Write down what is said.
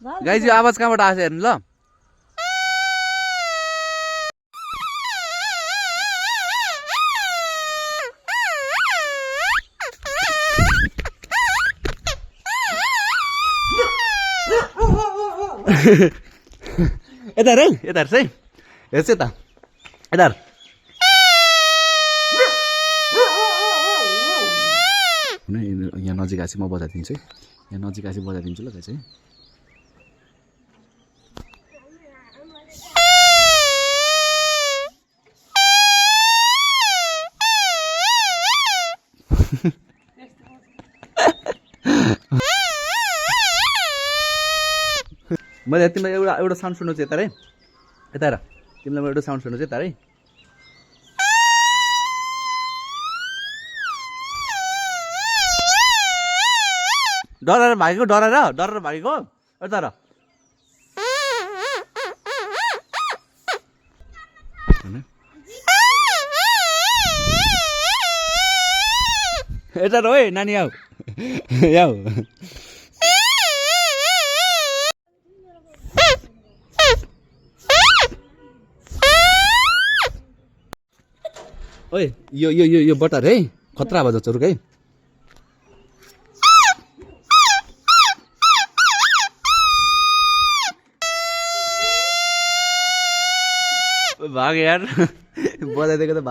Guys यो आवाज कहाँबाट आएको छ हेर्नु ल। यता हेर है, यता हेर्छ है, हेर्छ यता, यता हेर। यहाँ नजिक आएपछि म बजाइदिन्छु है, यहाँ नजिक आएपछि बजाइदिन्छु ल गाइज है। मैले तिमीलाई एउटा साउन्ड सुन्नु चाहिँ यता है, यता हेर, तिमीलाई म एउटा साउन्ड सुन्नु चाहिँ यता है। डराएर भागेको, डराएर भागेको, यता हेर। यता है नानी आऊ, आऊ। ओए यो बटर है, खतरा आवाज आउँछ रुक है। भाग यार, बजाइदिएको त